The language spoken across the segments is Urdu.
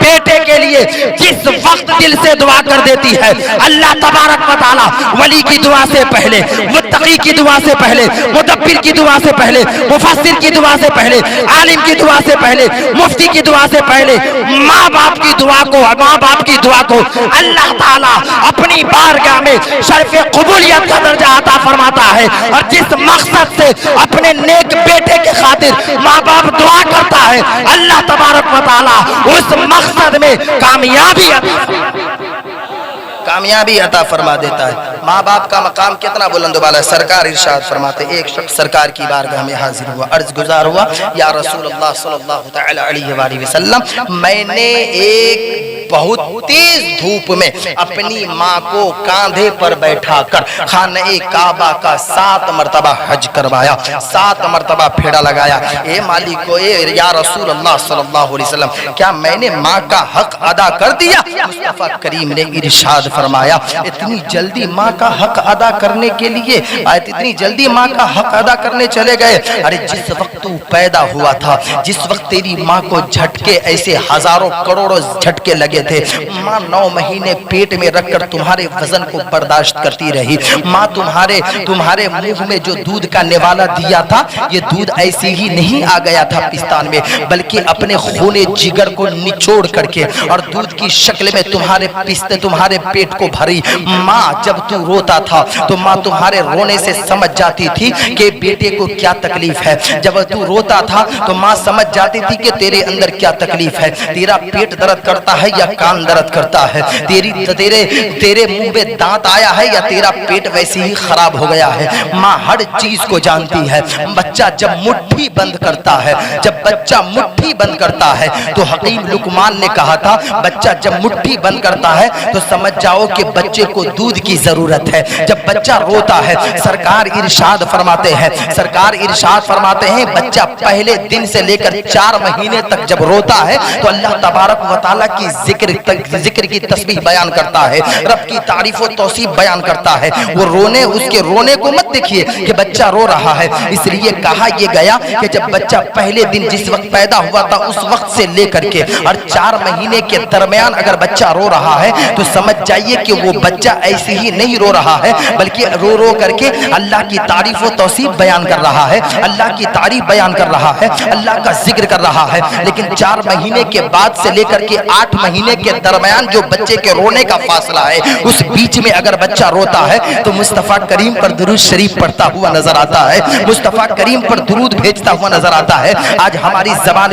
بیٹے کے لیے جس وقت دل سے دعا کر دیتی ہے، اللہ تبارک و تعالی ولی کی دعا سے پہلے، متقی کی دعا سے پہلے، مدبر کی دعا سے پہلے، مفسر کی دعا سے پہلے، عالم کی دعا سے پہلے، مفتی کی دعا سے پہلے ماں باپ کی دعا کو اللہ تعالیٰ اپنی بارگاہ میں شرف قبولیت کا درجہ عطا فرماتا ہے۔ اور جس مقصد سے اپنے نیک بیٹے کے خاطر ماں باپ دعا کرتا ہے، اللہ تبارک و تعالیٰ اس مقصد میں کامیابی عطا فرما دیتا ہے۔ ماں باپ کا مقام کتنا بلند و بالا ہے۔ سرکار ارشاد فرماتے، ایک شخص سرکار کی بارگاہ میں حاضر ہوا، عرض گزار ہوا، یا رسول اللہ صلی اللہ تعالی علیہ وآلہ وسلم، میں نے ایک بہت تیز دھوپ میں اپنی ماں کو کاندھے پر بیٹھا کر خانہ کعبہ کا 7 مرتبہ حج کروایا، 7 مرتبہ پھیڑا لگایا۔ اے مالک یا رسول اللہ صلی اللہ علیہ وسلم، کیا میں نے ماں کا حق ادا کر دیا؟ مصطفیٰ کریم نے ارشاد فرمایا، اتنی جلدی ماں کا حق ادا کرنے کے لیے اتنی جلدی ماں کا حق ادا کرنے چلے گئے؟ ارے جس وقت تو پیدا ہوا تھا، جس وقت تیری ماں کو جھٹکے ایسے ہزاروں کروڑوں جھٹکے لگے تھے، ماں 9 مہینے پیٹ میں رکھ کر تمہارے وزن کو برداشت کرتی رہی۔ ماں تمہارے منہ میں جو دودھ کا نوالا دیا تھا، یہ دودھ ایسے ہی نہیں آ گیا تھا پستان میں، بلکہ اپنے خون جگر کو نچوڑ کر کے اور دودھ کی شکل میں تمہارے پیٹ کو بھری۔ ماں جب تو روتا تھا تو ماں تمہارے رونے سے سمجھ جاتی تھی کہ بیٹے کو کیا تکلیف ہے۔ جب تو روتا تھا تو ماں سمجھ جاتی تھی کہ تیرے اندر کیا تکلیف ہے، تیرا پیٹ درد کرتا ہے یا کان درد کرتا ہے، تیرے منہ میں دانت آیا ہے یا تیرا پیٹ ویسے ہی خراب ہو گیا ہے۔ ماں ہر چیز کو جانتی ہے۔ بچہ جب مٹھی بند کرتا ہے تو حکیم لقمان نے کہا تھا، بچہ جب مٹھی بند کرتا ہے تو سمجھ جاؤ کہ بچے کو دودھ کی ضرورت ہے۔ جب بچہ روتا ہے، سرکار ارشاد فرماتے ہیں بچہ پہلے دن سے لے کر 4 مہینے تک جب روتا ہے تو اللہ تبارک و تعالیٰ کی ذکر کی تسبیح بیان کرتا ہے، رب کی تعریف و توصیف بیان کرتا ہے۔ وہ اس کے رونے کو مت دیکھیے کہ بچہ رو رہا ہے، اس لیے کہا یہ گیا کہ جب بچہ پہلے دن جس وقت پیدا ہوا تھا اس وقت سے لے کر کے اور 4 مہینے کے درمیان اگر بچہ رو رہا ہے تو سمجھ جائیے کہ وہ بچہ ایسے ہی نہیں رو رہا ہے، بلکہ رو کر کے اللہ کی تعریف و توصیف بیان کر رہا ہے، اللہ کی تعریف بیان کر رہا ہے، اللہ کا ذکر کر رہا ہے۔ لیکن 4 مہینے کے بعد سے لے کر کے 8 مہینے کے درمیان جو بچے کے رونے کا فاصلہ ہے، اس بیچ میں اگر بچہ روتا ہے تو مصطفیٰ کریم پر درود شریف پڑھتا ہوا نظر آتا ہے، مصطفیٰ کریم پر درود بھیجتا ہوا نظر آتا ہے۔ آج ہماری زبان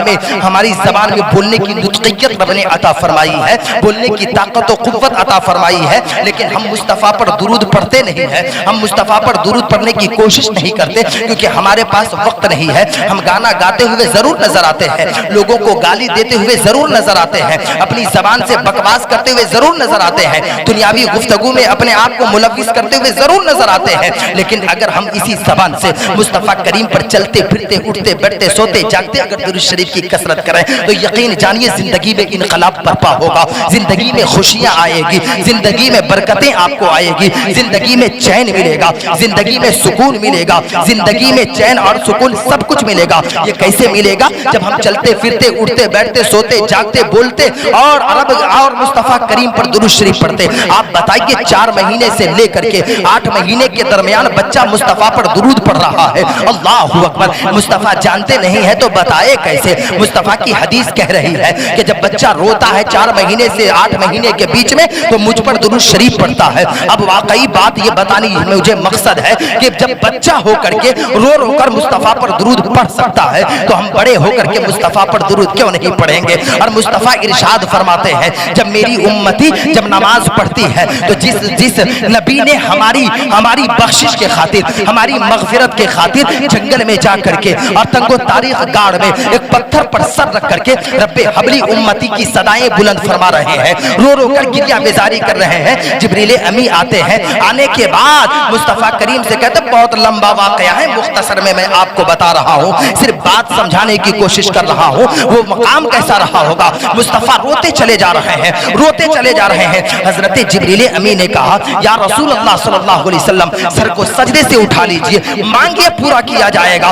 میں بولنے کی نطقیت رب نے عطا فرمائی ہے، بولنے کی طاقت و قوت عطا فرمائی ہے، لیکن ہم مصطفیٰ پر درود پڑھتے نہیں ہیں، ہم مصطفیٰ پر درود پڑھنے کی کوشش نہیں کرتے کیونکہ ہمارے پاس وقت نہیں ہے۔ ہم گانا گاتے ہوئے ضرور نظر آتے ہیں، لوگوں کو گالی دیتے ہوئے ضرور نظر آتے ہیں، اپنی زبان سے بکواس کرتے ہوئے ضرور نظر آتے ہیں، دنیاوی گفتگو میں اپنے آپ کو ملوث کرتے ہوئے ضرور نظر آتے ہیں، لیکن اگر ہم اسی زبان سے مصطفیٰ کریم پر چلتے پھرتے اٹھتے بیٹھتے سوتے جاگتے اگر درود شریف کی کثرت کریں تو یقین جانیے زندگی میں انقلاب برپا ہوگا، زندگی میں خوشیاں آئے گی، زندگی میں برکتیں آپ کو آئے گی، زندگی میں چین ملے گا، زندگی میں سکون ملے گا، زندگی میں چین اور سکون سب کچھ ملے گا۔ یہ کیسے ملے گا؟ جب ہم چلتے پھرتے اٹھتے بیٹھتے سوتے جاگتے بولتے اور مصطفیٰ کریم پر درود شریف پڑھتے۔ آپ بتائیے 4 مہینے سے لے کر کے 8 مہینے کے درمیان بچہ مصطفیٰ پر درود پڑھ رہا ہے۔ اللہ اکبر! مصطفیٰ جانتے نہیں ہے تو بتائے کیسے؟ مصطفیٰ کی حدیث کہہ رہی ہے کہ جب بچہ روتا ہے 4 مہینے سے 8 مہینے کے بیچ میں تو مجھ پر درود شریف پڑھتا ہے۔ اب واقعی بات یہ بتانی مجھے مقصد ہے کہ جب بچہ ہو کر کے رو کر مصطفیٰ پر درود پڑھ سکتا ہے تو ہم بڑے ہو کر کے مصطفیٰ پر درود کیوں نہیں پڑھیں گے؟ اور مصطفیٰ ارشاد فرماتے ہیں جب میری امتی جب نماز پڑھتی ہے تو جس نبی نے ہماری بخشش کے خاطر ہماری مغفرت کے خاطر جنگل میں جا کر کے اور تنگ و تاریخ گاڑ میں ایک پتھر پر سر رکھ کر کے رب حبلی امتی کی صدائیں بلند فرما رہے ہیں، رو کر گریہ بیزاری کر رہے ہیں، جبریل امی آتے ہیں، آنے کے بعد مصطفیٰ کریم سے کہتے بہت لمبا واقعہ ہے، مختصر میں آپ کو بتا رہا ہوں، صرف بات سمجھانے کی کوشش کر رہا ہوں، وہ مقام کیسا رہا ہوگا۔ مصطفیٰ روتے چلے جا رہے ہیں، حضرت جبریل امی نے کہا یا رسول اللہ صلی اللہ علیہ وسلم سر کو سجدے سے اٹھا لیجئے، مانگے پورا کیا جائے گا،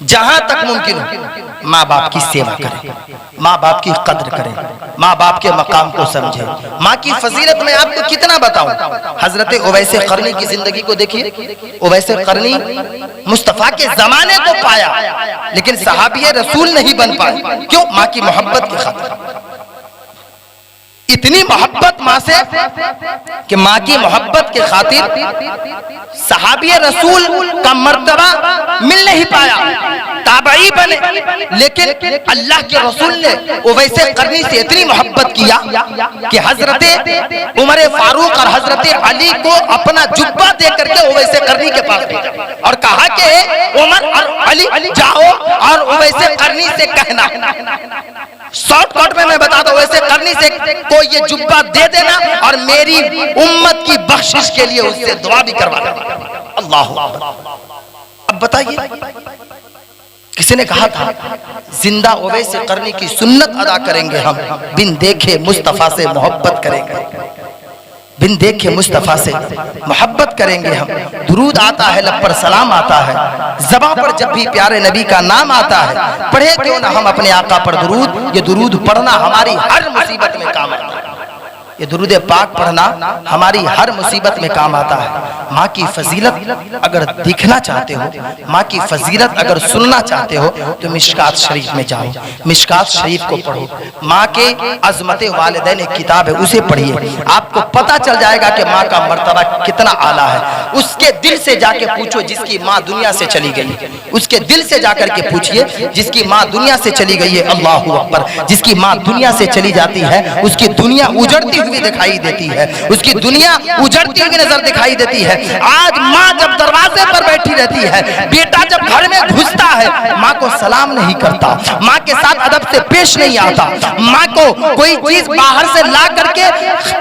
جہاں تک ممکن ہو ماں باپ کی سیوا کریں، ماں باپ کی قدر کریں، ماں باپ کے مقام کو سمجھیں۔ ماں کی فضیلت میں آپ کو کتنا بتاؤں؟ حضرت اویس قرنی کی زندگی کو دیکھیے۔ اویس قرنی مصطفیٰ کے زمانے کو پایا لیکن صحابی رسول نہیں بن پائے، کیوں؟ ماں کی محبت کی خاطر۔ اتنی محبت ماں سے کہ ماں کی محبت کے خاطر صحابی رسول کا مرتبہ مل نہیں پایا، تابعی بنے، لیکن اللہ کے رسول نے اویس قرنی سے اتنی محبت کیا کہ حضرت عمر فاروق اور حضرت علی کو اپنا جبہ دے کر کے اویس قرنی کے پاس بھیجا اور کہا کہ عمر اور علی جاؤ اور اویس قرنی سے کہنا، شارٹ کٹ میں بتا دوں، اویس قرنی سے کو یہ جبہ دے دینا اور میری امت کی بخشش کے لیے اس سے دعا بھی کروا دینا۔ اللہ اکبر۔ اب بتائیے، کسی نے کہا تھا زندہ اویس قرنی کی سنت ادا کریں گے ہم، بن دیکھے مصطفیٰ سے محبت کریں گے، بن دیکھے مصطفیٰ سے محبت کریں گے ہم۔ درود آتا ہے، لب پر سلام آتا ہے، زباں پر جب بھی پیارے نبی کا نام آتا ہے، پڑھے کیوں نہ ہم اپنے آقا پر درود؟ یہ درود پڑھنا ہماری ہر مصیبت میں کام آتا ہے، یہ درود پاک پڑھنا ہماری ہر مصیبت میں کام آتا ہے۔ ماں کی فضیلت اگر دیکھنا چاہتے ہو، ماں کی فضیلت اگر سننا چاہتے ہو تو مشکات شریف میں جاؤ، مشکات شریف کو پڑھو۔ ماں کے عظمت والدین ایک کتاب ہے، اسے پڑھیے، آپ کو پتہ چل جائے گا کہ ماں کا مرتبہ کتنا اعلیٰ ہے۔ اس کے دل سے جا کے پوچھو جس کی ماں دنیا سے چلی گئی، اس کے دل سے جا کر کے پوچھئے جس کی ماں دنیا سے چلی گئی ہے۔ اللہ اکبر۔ جس کی ماں دنیا سے چلی جاتی ہے اس کی دنیا اجڑتی ہوئی دکھائی دیتی ہے، اس کی دنیا اجڑتی ہوئی نظر دکھائی دیتی ہے۔ آج ماں جب دروازے پر بیٹھی رہتی ہے، بیٹا جب گھر میں گھستا ہے ماں کو سلام نہیں کرتا، ماں کے ساتھ ادب سے پیش نہیں آتا، ماں کو کوئی چیز باہر سے لا کر کے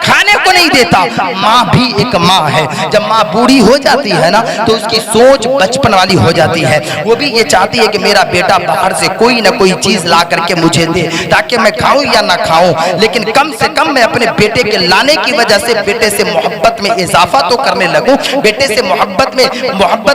کھانے کو نہیں دیتا۔ ماں بھی ایک ماں ہے، جب ماں بوڑھی ہو جاتی ہے نا تو اس کی سوچ بچپن والی ہو جاتی ہے، وہ بھی یہ چاہتی ہے کہ میرا بیٹا باہر سے کوئی نہ کوئی چیز لا کر کے مجھے دے تاکہ میں کھاؤں یا نہ کھاؤں، لیکن کم سے کم میں اپنے بیٹے کے لانے کی وجہ سے بیٹے سے محبت میں اضافہ تو کرنے لگوں، بیٹے سے محبت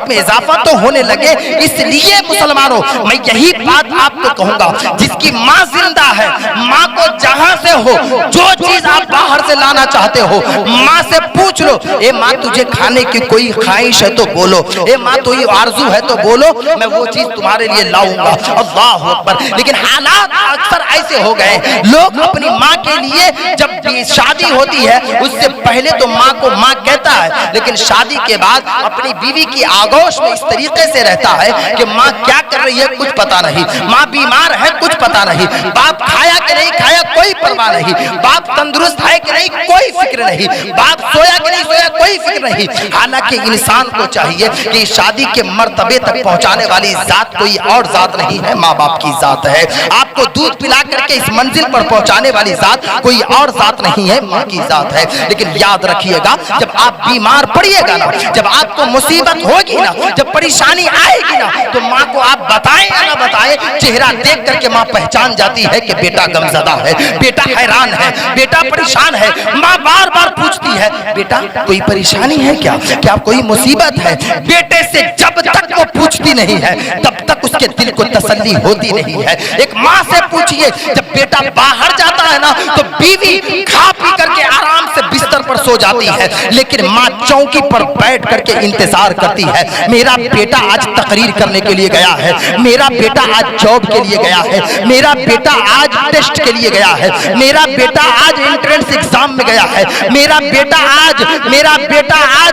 میں اضافہ تو ہونے لگے۔ اس لیے مسلمانوں میں یہی بات آپ کو کہوں گا، جس کی ماں زندہ ہے، ماں کو جہاں سے ہو جو چیز آپ باہر سے لانا چاہتے ہو ماں سے پوچھ لو، اے ماں تجھے کھانے کی کوئی خواہش ہے تو بولو، اے ماں تو یہ آرزو ہے تو بولو، میں وہ چیز تمہارے لیے لاؤں گا۔ اللہ اکبر۔ لیکن حالات اکثر ایسے ہو گئے، لوگ اپنی ماں کے لیے جب شادی ہوتی ہے اس سے پہلے تو ماں کو ماں کہتا ہے، لیکن شادی کے بعد اپنی بیوی کی آغوش میں اس طریقے سے رہتا ہے کہ ماں کیا کر رہی ہے کچھ پتا نہیں، ماں بیمار ہے کچھ پتا نہیں، باپ کھایا کہ نہیں کھایا کوئی پرواہ نہیں، باپ تندرست ہے کہ نہیں کوئی فکر نہیں، باپ سویا کہ نہیں سویا کوئی فکر نہیں۔ حالانکہ انسان کو چاہیے کہ شادی کے مرتبے تک پہنچانے والی ذات کوئی اور ذات نہیں ہے، ماں باپ کی ذات ہے۔ آپ کو دودھ پلا کر کے اس منزل پر پہنچانے والی ذات کوئی اور ذات نہیں ہے، ماں کی ذات ہے۔ لیکن یاد رکھیے گا جب آپ بیمار پڑیے گا نا، جب آپ کو مصیبت ہوگی نا، جب پریشانی آئے گی نا تو ماں کو آپ بتائیں یا نہ بتائیں، چہرہ دیکھ کر کے ماں پہچان جاتی ہے کہ بیٹا غمزدہ ہے، بیٹا حیران ہے، بیٹا پریشان ہے۔ ماں بار بار پوچھتی ہے بیٹا کوئی پریشانی ہے کیا کوئی مصیبت ہے؟ بیٹے سے جب تک وہ پوچھتی نہیں ہے تب تک اس کے دل کو تسلی ہوتی نہیں ہے۔ ایک ماں سے پوچھئے جب بیٹا باہر جاتا ہے نا تو بیوی کھا پی کر کے آرام سے بستر پر سو جاتی ہے، لیکن ماں چوکی پر بیٹھ کر کے انتظار کرتی ہے، میرا بیٹا آج تقریر کرنے کے لیے گیا ہے، میرا بیٹا آج جاب کے لیے گیا ہے، میرا بیٹا آج ٹیسٹ کے لیے گیا ہے، میرا بیٹا آج انٹرنس ایگزام میں گیا ہے، میرا بیٹا آج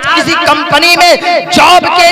کسی کمپنی میں جاب کے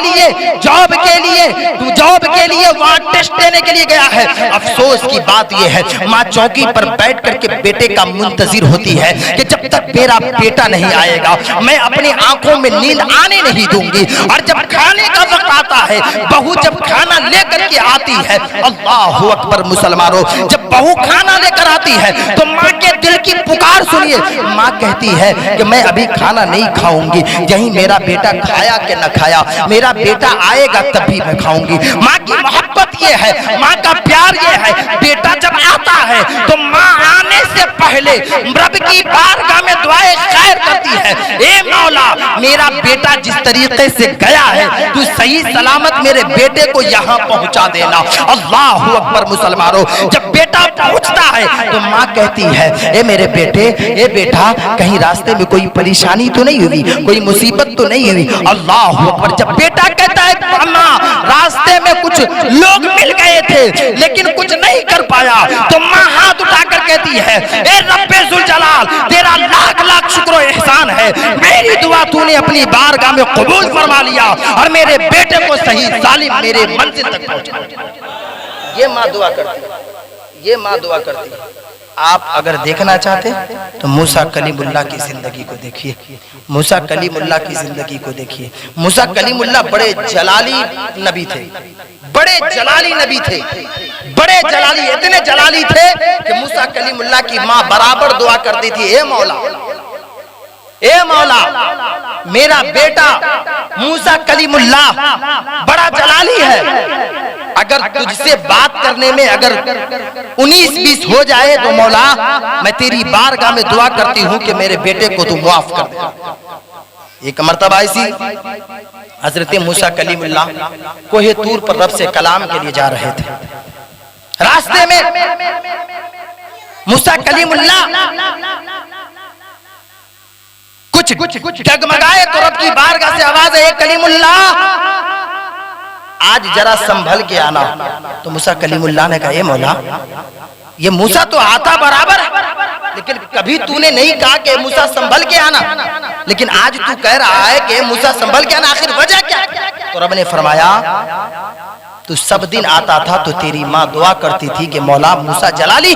لیے وہاں ٹیسٹ دینے کے لیے گیا ہے۔ افسوس کی بات یہ ہے ماں چوکی پر بیٹھ کر کے بیٹے کا منتظر ہوتی ہے کہ جب تک میرا بیٹا نہیں آئے گا میں اپنی آنکھوں میں نیند آنے نہیں دوں گی۔ اور جب کھانے کا وقت آتا ہے، بہو جب کھانا لے کر کے آتی ہے، اللہ اکبر مسلمانوں، جب بہو کھانا لے کر آتی ہے تو ماں کے دل کی پکار سنیے، ماں کہتی ہے کہ میں ابھی کھانا نہیں کھاؤں گی، یہی میرا بیٹا کھایا کہ نہ کھایا، میرا بیٹا آئے گا تبھی میں کھاؤں گی۔ ماں کی محبت یہ ہے، ماں کا پیار یہ ہے، بیٹا جب آتا ہے تو ماں آنے سے پہلے رب کی بارگاہ میں دعائے خیر شکایت کرتی ہے، اے مولا میرا بیٹا جس طریقے سے گیا ہے تو صحیح سلامت میرے بیٹے کو یہاں پہنچا دینا۔ اللہ اکبر مسلمانوں، جب بیٹا پہنچتا ہے تو ماں کہتی ہے اے میرے بیٹے، اے بیٹا کہیں راستے میں کوئی پریشانی تو نہیں ہوئی، کوئی مصیبت تو نہیں ہوئی؟ اللہ اکبر، جب بیٹا کہتا ہے ماں راستے میں کچھ لوگ مل گئے تھے لیکن کچھ نہیں کر پایا، تو ماں ہاتھ اٹھا کر کہتی ہے اے رب ذوالجلال تیرا لاکھ لاکھ شکر و احسان ہے، میری دعا تو نے اپنی بارگاہ میں قبول فرما لیا اور میرے بیٹے کو صحیح سالم میرے منزل تک پہنچا۔ یہ ماں دعا کرتی ہے، یہ ماں دعا کرتی ہے۔ آپ اگر دیکھنا چاہتے تو موسیٰ کلیم اللہ کی زندگی کو دیکھیے، موسیٰ کلیم اللہ کی زندگی کو دیکھیے۔ موسیٰ کلیم اللہ بڑے جلالی نبی تھے، بڑے جلالی نبی تھے، بڑے جلالی، اتنے جلالی تھے کہ موسیٰ کلیم اللہ کی ماں برابر دعا کرتی تھی اے مولا، اے مولا میرا بیٹا موسیٰ کلیم اللہ بڑا جلالی ہے، اگر تجھ سے بات کرنے میں اگر 19-20 ہو جائے تو مولا میں تیری بارگاہ میں دعا کرتی ہوں کہ میرے بیٹے کو تو معاف کر دے۔ ایک مرتبہ ایسی حضرت موسیٰ کلیم اللہ کوہ طور پر رب سے کلام کے لیے جا رہے تھے، راستے میں موسیٰ کلیم اللہ کچھ ڈگمگائے تو رب کی بارگاہ سے آواز ہے اے کلیم اللہ آج ذرا سنبھل کے آنا۔ تو موسیٰ کلیم اللہ نے کہا اے مولا یہ موسیٰ تو آتا برابر ہے لیکن کبھی تو نے نہیں کہا کہ موسیٰ سنبھل کے آنا، لیکن آج تو کہہ رہا ہے کہ موسیٰ سنبھل کے آنا، آخر وجہ کیا؟ تو رب نے فرمایا تو سب دن آتا تھا تو تیری ماں دعا کرتی تھی کہ مولا موسیٰ جلالی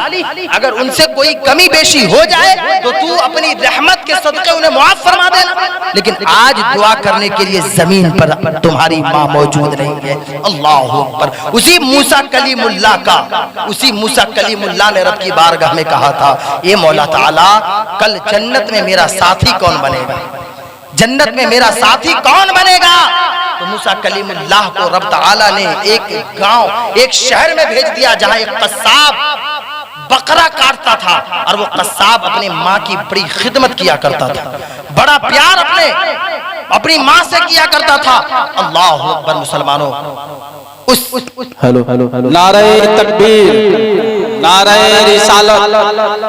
اگر ان سے کوئی کمی بیشی ہو جائے تو تو اپنی رحمت کے صدقے انہیں معاف فرما دینا، لیکن آج دعا کرنے کے لیے زمین پر تمہاری ماں موجود نہیں ہے۔ اللہ اکبر، اسی موسیٰ کلیم اللہ کا، اسی موسیٰ کلیم اللہ نے رب کی بارگاہ میں کہا تھا اے مولا تعالیٰ کل جنت میں میرا ساتھی کون بنے گا، جنت میں میرا ساتھی کون بنے گا؟ تو موسیٰ کلیم اللہ کو رب تعالیٰ نے ایک گاؤں ایک شہر میں بھیج دیا جہاں ایک قصاب بقرہ کاٹتا تھا اور وہ قصاب اپنی ماں کی بڑی خدمت کیا کرتا تھا، بڑا پیار اپنی ماں سے کیا کرتا تھا۔ اللہ اکبر مسلمانوں، نعرہ تکبیر، نعرہ رسالت،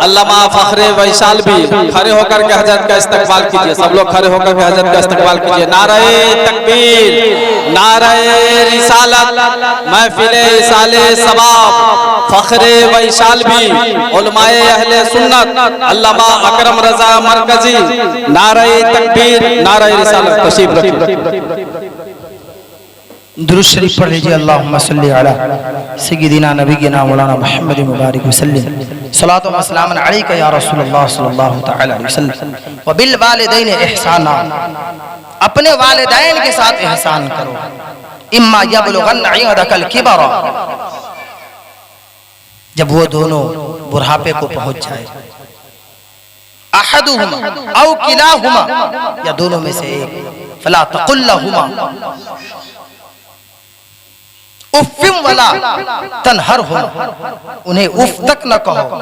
علامہ فخر ویسال بھی کھڑے ہو کر کے حضرت کا استقبال کیجئے، سب لوگ کھڑے ہو کر کے حضرت کا استقبال کیجئے۔ نعرہ تکبیر، نعرہ رسالت، محفل ایصال ثواب، فخر ویسال بھی، علماء اہل سنت، علامہ اکرم رضا مرکزی، نعرہ تکبیر، نعرہ رسالت، تشریف رکھیے۔ درود شریف پڑھ لیجئے، اللہم صلی علی سیدنا نبینا مولانا محمد مبارک وسلم، صلاۃ و سلام علیک یا رسول اللہ صلی اللہ تعالی علیہ وسلم۔ وبالوالدین احسانا، اپنے والدین کے ساتھ احسان کرو، اما یبلغن عندک الکبر، جب وہ دونوں بڑھاپے کو پہنچ جائے، احدہما او کلاہما، یا دونوں میں سے ایک، فلا تقل لہما افم ولا تنہرہما، انہیں اف تک نہ کہو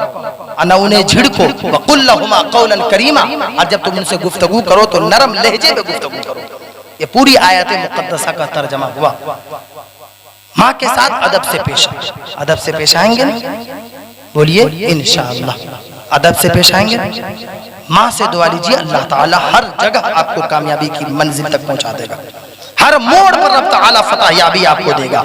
نہ انہیں جھڑکو، وقل لہما قولا کریما، اور جب تم ان سے گفتگو کرو تو نرم لہجے میں گفتگو کرو۔ یہ پوری آیت مقدسہ کا ترجمہ ہوا۔ ماں کے ساتھ ادب سے پیش آئیں، ادب سے پیش آئیں گے، بولیے انشاءاللہ ادب سے پیش آئیں گے۔ ماں سے دعا لیجیے، اللہ تعالی ہر جگہ آپ کو کامیابی کی منزل تک پہنچا دے گا، ہر موڑ پر رب تعالی فتح یابی آپ کو دے گا۔